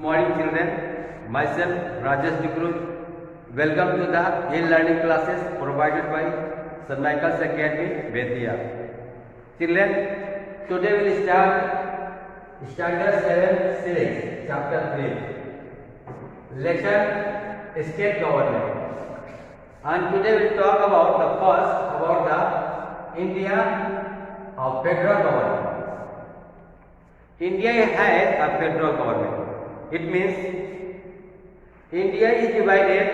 morning children, myself Rajesh Dikru. Welcome to the e-learning classes provided by St. Michael's Academy, Betia. Children, today we will start Standard 7 series, Chapter 3, Lesson State Government. And today we will talk about the first, about the India of federal government. India has a federal government. It means India is divided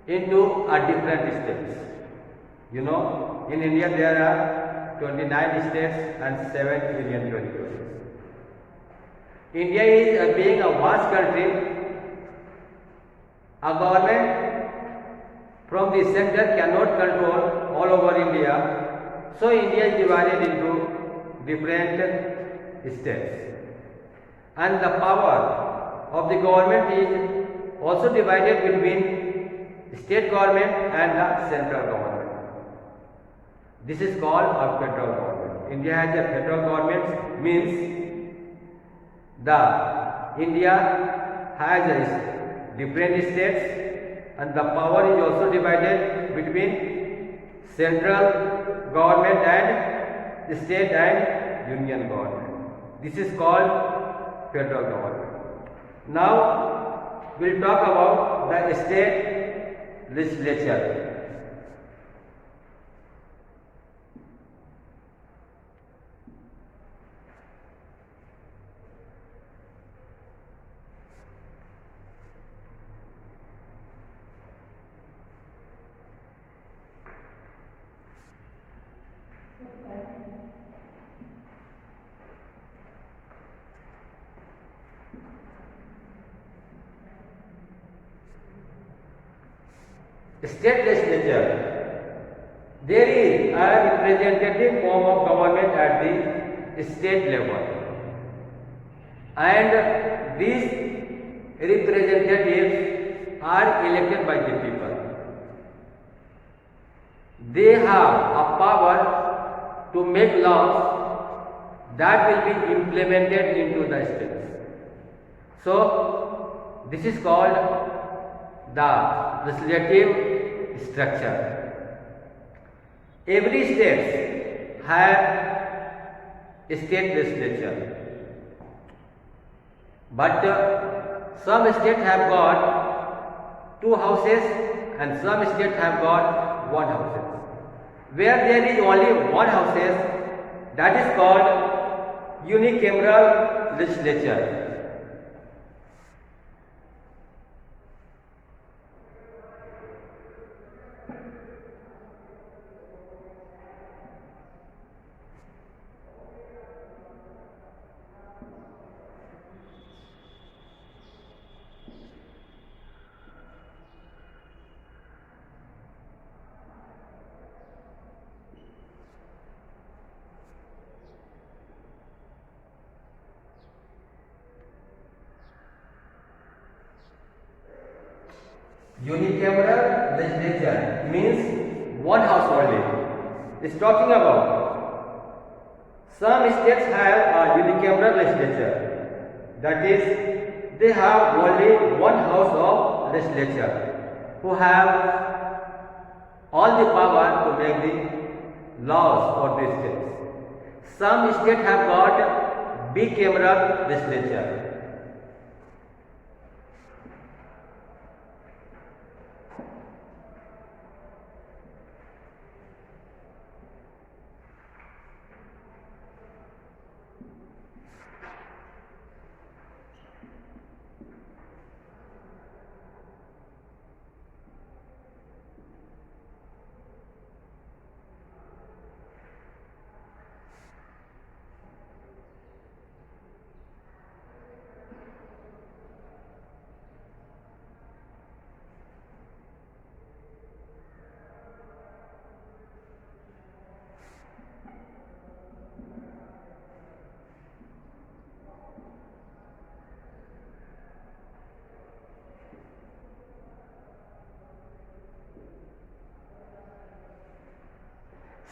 into a different states. You know, in India there are 29 states and 7 union territories. India is being a vast country. A government from the center cannot control all over India. So India is divided into different states, and the power of the government is also divided between state government and the central government. This is called a federal government. India has a federal government, means the India has a different states, and the power is also divided between central government and state and union government. This is called federal government. Now we will talk about the state legislature. State legislature. There is a representative form of government at the state level, and these representatives are elected by the people. They have a power to make laws that will be implemented into the states. So this is called the legislative structure. Every state has state legislature, but some states have got 2 houses and some states have got 1 house. Where there is only 1 houses, that is called unicameral legislature. Unicameral legislature means 1 house only. It's talking about some states have a unicameral legislature. That is, they have only 1 house of legislature who have all the power to make the laws for the states. Some states have got bicameral legislature.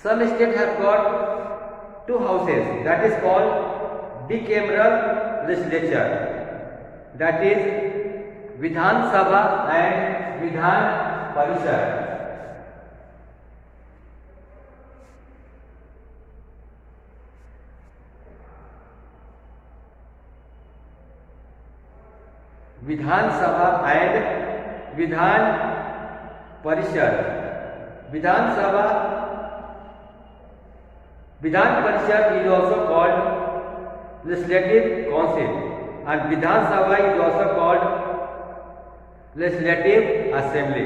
Some states have got 2 houses, that is called bicameral legislature. that is Vidhan Sabha and Vidhan Parishad. Vidhan Sabha and Vidhan Parishad. Vidhan Sabha, Vidhan Parishad is also called Legislative Council, and Vidhan Sabha is also called Legislative Assembly.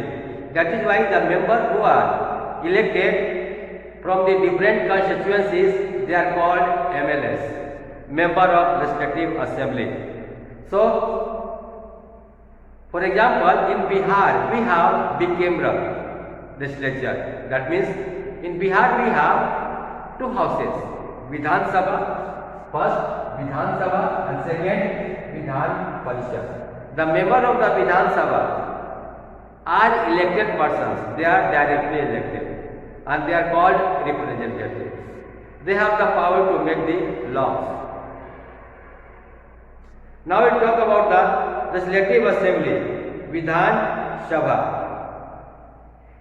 That is why the members who are elected from the different constituencies, they are called MLAs, Member of Legislative Assembly. So, for example, in Bihar, we have bicameral legislature. That means in Bihar we have two houses, Vidhan Sabha, first Vidhan Sabha and second Vidhan Parishad. The member of the Vidhan Sabha are elected persons. They are directly elected and they are called representatives. They have the power to make the laws. Now we talk about the Legislative Assembly, Vidhan Sabha.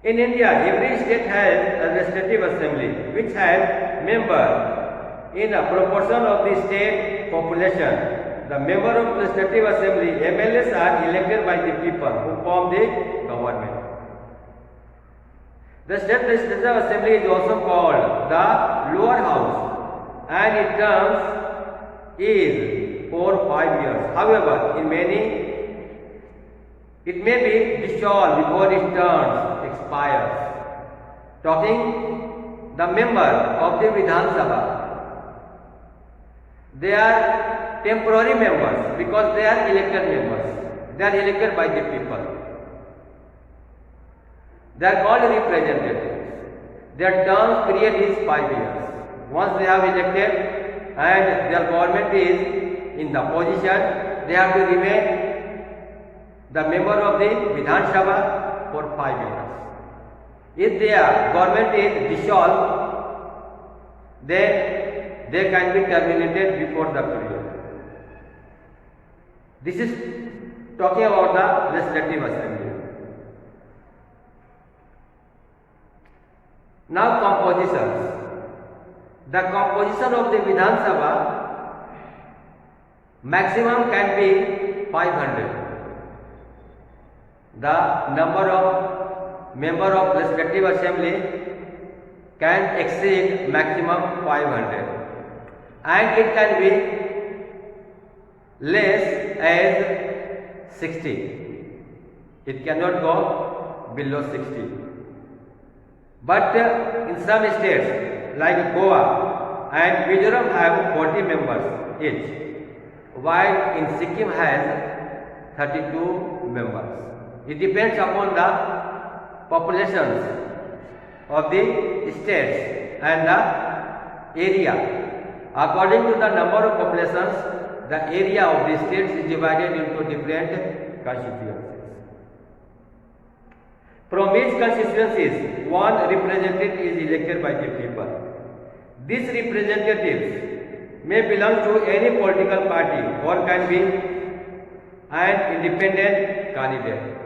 In India, every state has a Legislative Assembly which has members in a proportion of the state population. The member of Legislative Assembly, MLAs, are elected by the people who form the government. The State Legislative Assembly is also called the lower house and its term is for 5 years. However, in many, it may be dissolved before its term expires. Talking the member of the Vidhan Sabha, they are temporary members because they are elected members. They are elected by the people. They are called representatives. Their term period is 5 years. Once they have elected and their government is in the position, they have to remain the member of the Vidhan Sabha for 5 years. If their government is dissolved, then they can be terminated before the period. This is talking about the Legislative Assembly. Now compositions. The composition of the Vidhan Sabha maximum can be 500. The number of member of Legislative Assembly can exceed maximum 500 and it can be less as 60. It cannot go below 60. But in some states like Goa and Mizoram have 40 members each, while in Sikkim has 32 members. It depends upon the populations of the states and the area. According to the number of populations, the area of the states is divided into different constituencies. From each constituencies, one representative is elected by the people. These representatives may belong to any political party or can be an independent candidate.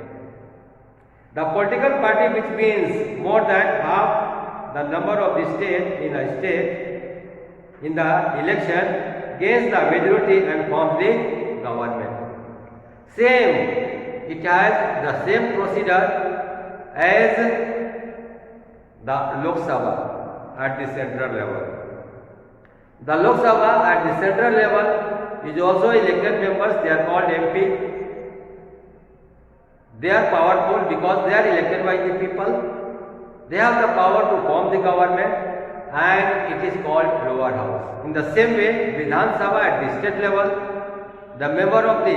The political party which means more than half the number of the state in a state in the election gains the majority and forms the government. Same, it has the same procedure as the Lok Sabha at the central level. The Lok Sabha at the central level is also elected members, they are called MP. They are powerful because they are elected by the people. They have the power to form the government and it is called lower house. In the same way, Vidhan Sabha at the state level, the member of the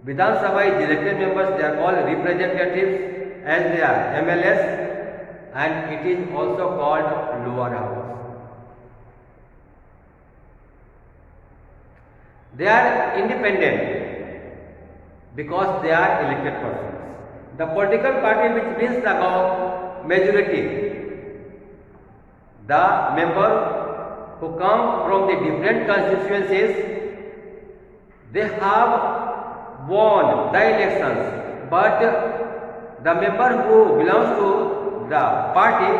Vidhan Sabha is elected members, they are called representatives as they are MLAs and it is also called lower house. They are independent because they are elected persons. The political party which wins the majority, the member who come from the different constituencies, they have won the elections, but the member who belongs to the party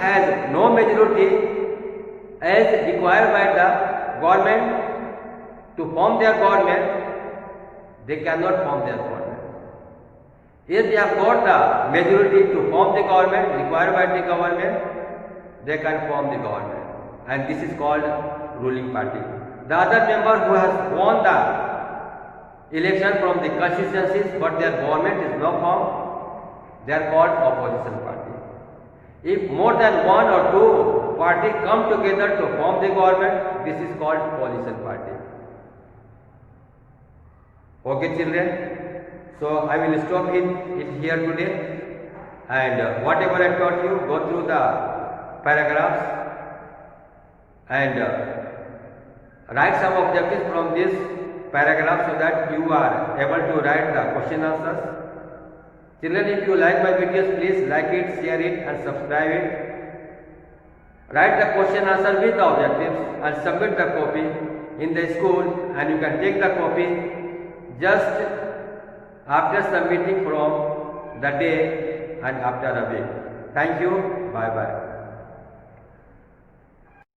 has no majority as required by the government to form their government. They cannot form their government. If they have got the majority to form the government required by the government, they can form the government, and this is called ruling party. The other member who has won the election from the constituencies but their government is not formed, they are called opposition party. If more than one or two parties come together to form the government, this is called coalition party. Okay children, so I will stop it here today, and whatever I taught you, go through the paragraphs and write some objectives from this paragraph so that you are able to write the question answers. Children, if you like my videos, please like it, share it and subscribe it. Write the question answer with the objectives and submit the copy in the school, and you can take the copy just after submitting from the day and after a week. Thank you. Bye bye.